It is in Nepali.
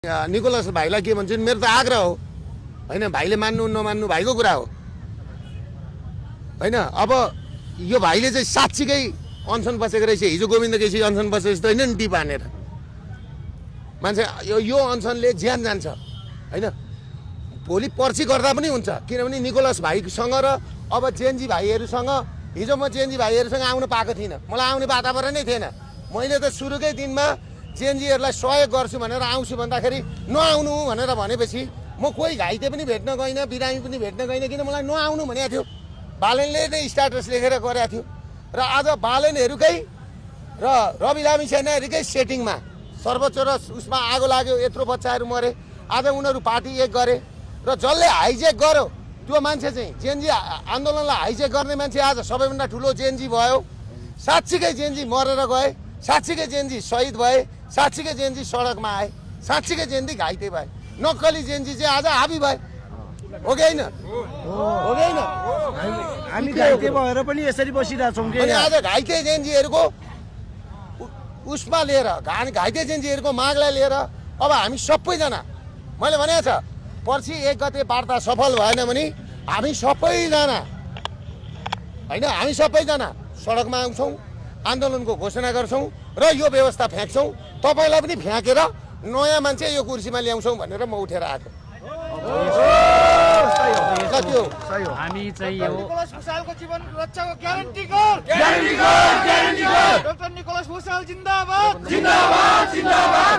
निकोलस भाइलाई के भन्छु मेरो त आग्रह हो हैन भाइले मान्नु नमान्नु भाइको कुरा हो हैन। अब यो भाइले चाहिँ साच्चीकै अनसन बसेको रहेछ, हिजो गोविन्द केसी अनसन बसेको जस्तो हैन नि टिप हानेर मान्छे यो अनसनले ज्यान जान्छ हैन। भोलि पर्ची गर्दा पनि हुन्छ, किनभने निकोलस भाइसँग र अब जेएनजी भाइहरूसँग हिजो म जेएनजी भाइहरूसँग आउन पाएको थिइनँ, मलाई आउने वातावरणै थिएन। मैले त सुरुकै दिनमा जेएनजीहरूलाई सहयोग गर्छु भनेर आउँछु भन्दाखेरि नआउनु भनेर भनेपछि म कोही घाइते पनि भेट्न गइनँ, बिरामी पनि भेट्न गइनँ, किन मलाई नआउनु भनेको थियो। बालनले नै स्ट्याटस लेखेर गरेको थियो र आज बालनहरूकै र रवि लामिछानेहरूकै सेटिङमा सर्वोच्च र उसमा आगो लाग्यो, यत्रो बच्चाहरू मरे। आज उनीहरू पार्टी एक गरे र जसले हाइजेक गर्यो त्यो मान्छे चाहिँ जेएनजी आन्दोलनलाई हाइजेक गर्ने मान्छे आज सबैभन्दा ठुलो जेएनजी भयो। साँच्चीकै जेएनजी मरेर गए, साँच्चीकै जेएनजी शहीद भए, साँच्चीकै जेएनजी सडकमा आए, साँच्चीकै जेएनजी घाइते भए। नक्कली जेएनजी चाहिँ आज हाबी भए, हो कि होइन? हो कि होइन? हामी घाइते भएर पनि यसरी बसिरहेछौँ कि अनि आज घाइते जेएनजीहरूको उसमा लिएर घाइते जेएनजीहरूको मागलाई लिएर अब हामी सबैजना, मैले भनेको छ पर्सि 1 गते वार्ता सफल भएन भने हामी सबैजना हैन, हामी सबैजना सडकमा आउँछौँ, आन्दोलनको घोषणा गर्छौँ र यो व्यवस्था फ्याँक्छौँ। तपाईँलाई पनि फ्याँकेर नयाँ मान्छे यो कुर्सीमा ल्याउँछौँ भनेर म उठेर आएको। हामी चाहिँ यो निकोलस भुसालको जीवन रक्षाको ग्यारेन्टी गर, ग्यारेन्टी गर, ग्यारेन्टी गर। डाक्टर निकोलस भुसाल जिन्दाबाद, जिन्दाबाद, जिन्दाबाद।